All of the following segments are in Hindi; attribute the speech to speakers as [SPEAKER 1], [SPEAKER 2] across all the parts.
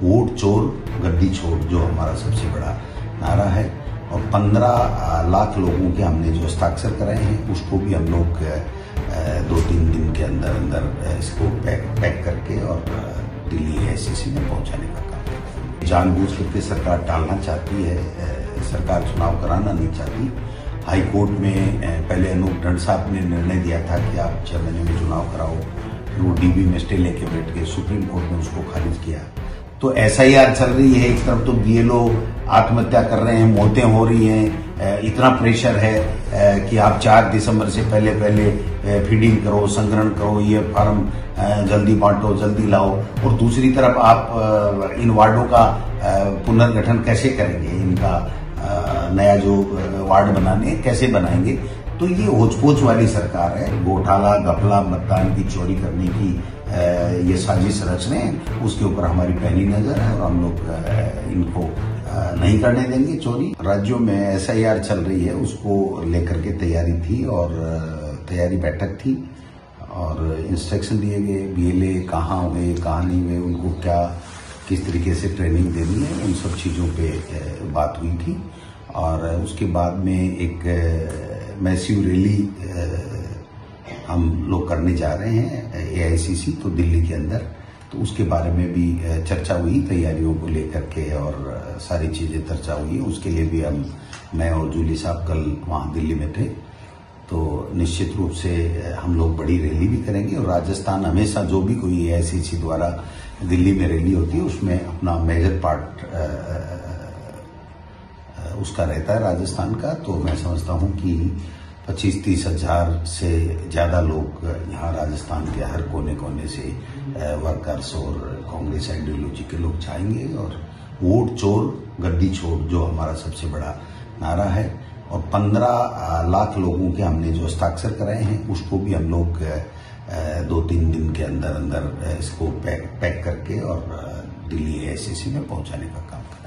[SPEAKER 1] वोट चोर गद्दी छोड़ जो हमारा सबसे बड़ा नारा है। और 15 लाख लोगों के हमने जो हस्ताक्षर कराए हैं उसको भी हम लोग 2-3 दिन के अंदर अंदर इसको पैक करके और दिल्ली AICC में पहुंचाने का काम करते हैं। जानबूझ करके सरकार टालना चाहती है, सरकार चुनाव कराना नहीं चाहती। हाई कोर्ट में पहले अनूप ढंड साहब ने निर्णय दिया था कि आप 6 महीने में चुनाव कराओ, फिर वो DB में स्टे लेके बैठ गए, सुप्रीम कोर्ट ने उसको खारिज किया। तो SIR चल रही है, एक तरफ तो BLO आत्महत्या कर रहे हैं, मौतें हो रही हैं, इतना प्रेशर है कि आप 4 दिसंबर से पहले फीडिंग करो, संग्रहण करो, ये फार्म जल्दी बांटो, जल्दी लाओ। और दूसरी तरफ आप इन वार्डों का पुनर्गठन कैसे करेंगे, इनका नया जो वार्ड बनाने कैसे बनाएंगे। तो ये होच-पोच वाली सरकार है। घोटाला घपला मतदान की चोरी करने की ये साजिश रच रहे हैं, उसके ऊपर हमारी पहली नजर है और हम लोग इनको नहीं करने देंगे चोरी। राज्यों में SIR चल रही है, उसको लेकर के तैयारी थी और तैयारी बैठक थी और इंस्ट्रक्शन दिए गए BLA कहाँ हुए कहाँ नहीं हुए, उनको क्या किस तरीके से ट्रेनिंग देनी है, उन सब चीज़ों पे बात हुई थी। और उसके बाद में एक मैसिव रैली हम लोग करने जा रहे हैं AICC तो दिल्ली के अंदर, तो उसके बारे में भी चर्चा हुई, तैयारियों को लेकर के और सारी चीज़ें चर्चा हुई। उसके लिए भी मैं और जूली साहब कल वहाँ दिल्ली में थे। तो निश्चित रूप से हम लोग बड़ी रैली भी करेंगे और राजस्थान हमेशा जो भी कोई AICC द्वारा दिल्ली में रैली होती है उसमें अपना मेजर पार्ट उसका रहता है राजस्थान का। तो मैं समझता हूं कि 25-30 हजार से ज़्यादा लोग यहाँ राजस्थान के हर कोने कोने से वर्कर्स और कांग्रेस आइडियोलॉजी के लोग जाएंगे और वोट चोर गद्दी छोड़ जो हमारा सबसे बड़ा नारा है। और 15 लाख लोगों के हमने जो हस्ताक्षर कराए हैं उसको भी हम लोग 2-3 दिन के अंदर अंदर इसको पैक करके और दिल्ली AICC में पहुंचाने का काम करेंगे।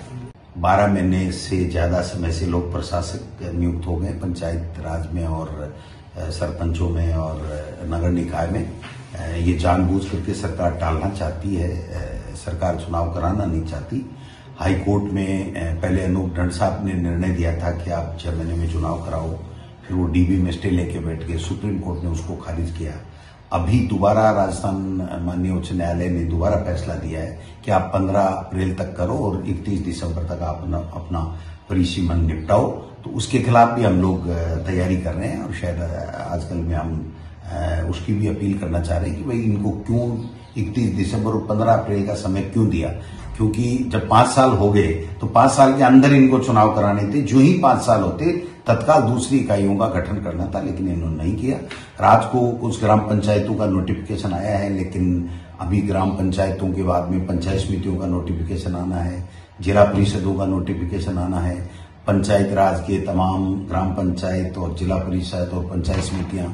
[SPEAKER 1] 12 महीने से ज्यादा समय से लोक प्रशासक नियुक्त हो गए पंचायत राज में और सरपंचों में और नगर निकाय में। ये जानबूझ करके सरकार टालना चाहती है, सरकार चुनाव कराना नहीं चाहती। हाई कोर्ट में पहले अनूप ढंड साहब ने निर्णय दिया था कि आप 6 महीने में चुनाव कराओ, फिर वो DB में स्टे लेके बैठ गए, सुप्रीम कोर्ट ने उसको खारिज किया। अभी दोबारा राजस्थान माननीय उच्च न्यायालय ने दोबारा फैसला दिया है कि आप 15 अप्रैल तक करो और 31 दिसंबर तक आप अपना परिसीमन निपटाओ। तो उसके खिलाफ भी हम लोग तैयारी कर रहे हैं और शायद आजकल में हम उसकी भी अपील करना चाह रहे हैं कि भाई इनको क्यों 31 दिसंबर और 15 अप्रैल का समय क्यों दिया, क्योंकि जब 5 साल हो गए तो 5 साल के अंदर इनको चुनाव कराने थे। जो ही 5 साल होते तत्काल दूसरी इकाइयों का गठन करना था, लेकिन इन्होंने नहीं किया। रात को कुछ ग्राम पंचायतों का नोटिफिकेशन आया है, लेकिन अभी ग्राम पंचायतों के बाद में पंचायत समितियों का नोटिफिकेशन आना है, जिला परिषदों का नोटिफिकेशन आना है, पंचायत राज के तमाम ग्राम पंचायत और जिला परिषद और पंचायत समितियां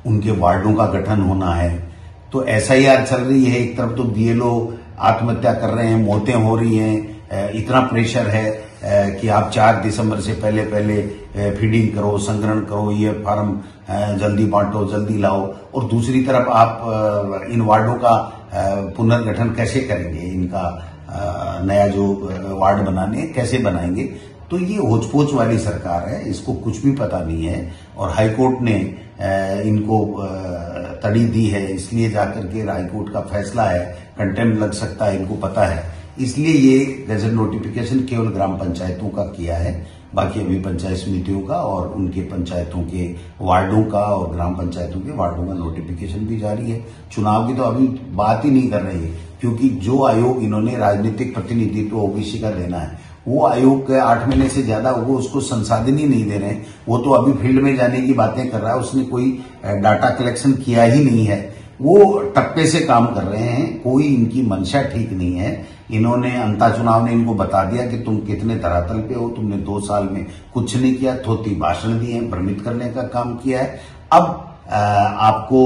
[SPEAKER 1] उनके वार्डों का गठन होना है। तो SIR चल रही है, एक तरफ तो BLO आत्महत्या कर रहे हैं, मौतें हो रही हैं, इतना प्रेशर है कि आप 4 दिसंबर से पहले फीडिंग करो, संग्रहण करो, ये फार्म जल्दी बांटो, जल्दी लाओ। और दूसरी तरफ आप इन वार्डों का पुनर्गठन कैसे करेंगे, इनका नया जो वार्ड बनाने कैसे बनाएंगे। तो ये होच-पोच वाली सरकार है, इसको कुछ भी पता नहीं है। और हाईकोर्ट ने इनको तड़ी दी है, इसलिए जाकर के हाईकोर्ट का फैसला है, कंटेम्प्ट लग सकता है, इनको पता है। इसलिए ये गजट नोटिफिकेशन केवल ग्राम पंचायतों का किया है, बाकी अभी पंचायत समितियों का और उनके पंचायतों के वार्डों का और ग्राम पंचायतों के वार्डों का नोटिफिकेशन भी जारी है। चुनाव की तो अभी बात ही नहीं कर रही है, क्योंकि जो आयोग इन्होंने राजनीतिक प्रतिनिधित्व OBC का देना है, वो आयोग के 8 महीने से ज्यादा वो उसको संसाधन ही नहीं दे रहे हैं। वो तो अभी फील्ड में जाने की बातें कर रहा है, उसने कोई डाटा कलेक्शन किया ही नहीं है, वो टप्पे से काम कर रहे हैं। कोई इनकी मंशा ठीक नहीं है। इन्होंने अंता चुनाव ने इनको बता दिया कि तुम कितने धरातल पे हो, तुमने 2 साल में कुछ नहीं किया, थोती भाषण दिए, भ्रमित करने का काम किया है। अब आपको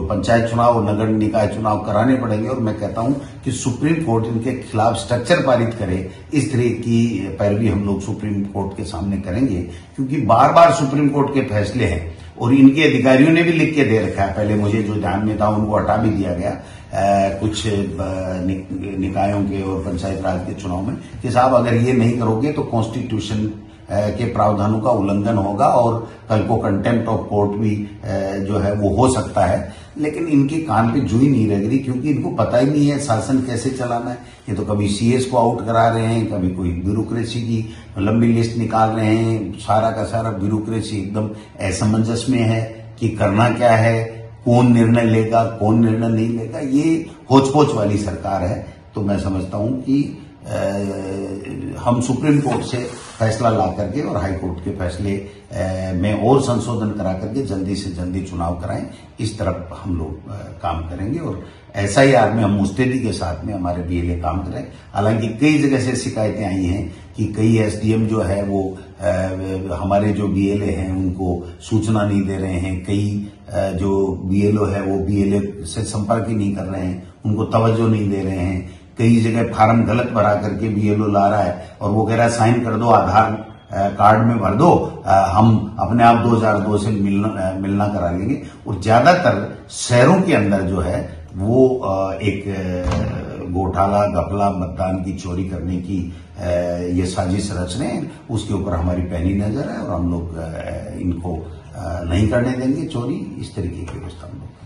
[SPEAKER 1] पंचायत चुनाव और नगर निकाय चुनाव कराने पड़ेंगे और मैं कहता हूं कि सुप्रीम कोर्ट इनके खिलाफ स्ट्रक्चर पारित करे। इस तरह की पैरवी हम लोग सुप्रीम कोर्ट के सामने करेंगे, क्योंकि बार बार सुप्रीम कोर्ट के फैसले हैं और इनके अधिकारियों ने भी लिख के दे रखा है, पहले मुझे जो ध्यान में था उनको हटा भी दिया गया कुछ निकायों के और पंचायत राज के चुनाव में कि साहब अगर ये नहीं करोगे तो कॉन्स्टिट्यूशन के प्रावधानों का उल्लंघन होगा और कल को कंटेम्प्ट ऑफ कोर्ट भी जो है वो हो सकता है। लेकिन इनके कान पे जूई नहीं लग रही, क्योंकि इनको पता ही नहीं है शासन कैसे चलाना है। ये तो कभी सीएस को आउट करा रहे हैं, कभी कोई ब्यूरोक्रेसी की लंबी लिस्ट निकाल रहे हैं। सारा का सारा ब्यूरोक्रेसी एकदम असमंजस में है कि करना क्या है, कौन निर्णय लेगा, कौन निर्णय नहीं लेगा। ये होच-पोच वाली सरकार है। तो मैं समझता हूं कि हम सुप्रीम कोर्ट से फैसला ला करके और हाई कोर्ट के फैसले में और संशोधन करा करके जल्दी से जल्दी चुनाव कराएं, इस तरफ हम लोग काम करेंगे। और एसआईआर में हम मुस्तैदी के साथ में हमारे बीएलए काम करें। हालांकि कई जगह से शिकायतें आई हैं कि कई एसडीएम जो है वो हमारे जो बीएलए हैं उनको सूचना नहीं दे रहे हैं, कई जो बीएलओ है वो बीएलए से संपर्क ही नहीं कर रहे हैं, उनको तवज्जो नहीं दे रहे हैं। कई जगह फार्म गलत भरा करके बीएलओ ला रहा है और वो कह रहा है साइन कर दो, आधार कार्ड में भर दो, हम अपने आप 2002 से मिलना करा लेंगे। और ज्यादातर शहरों के अंदर जो है वो एक घोटाला, घपला, मतदान की चोरी करने की ये साजिश रच रहे हैं। उसके ऊपर हमारी पैनी नजर है और हम लोग इनको नहीं करने देंगे चोरी, इस तरीके की व्यवस्था हम लोग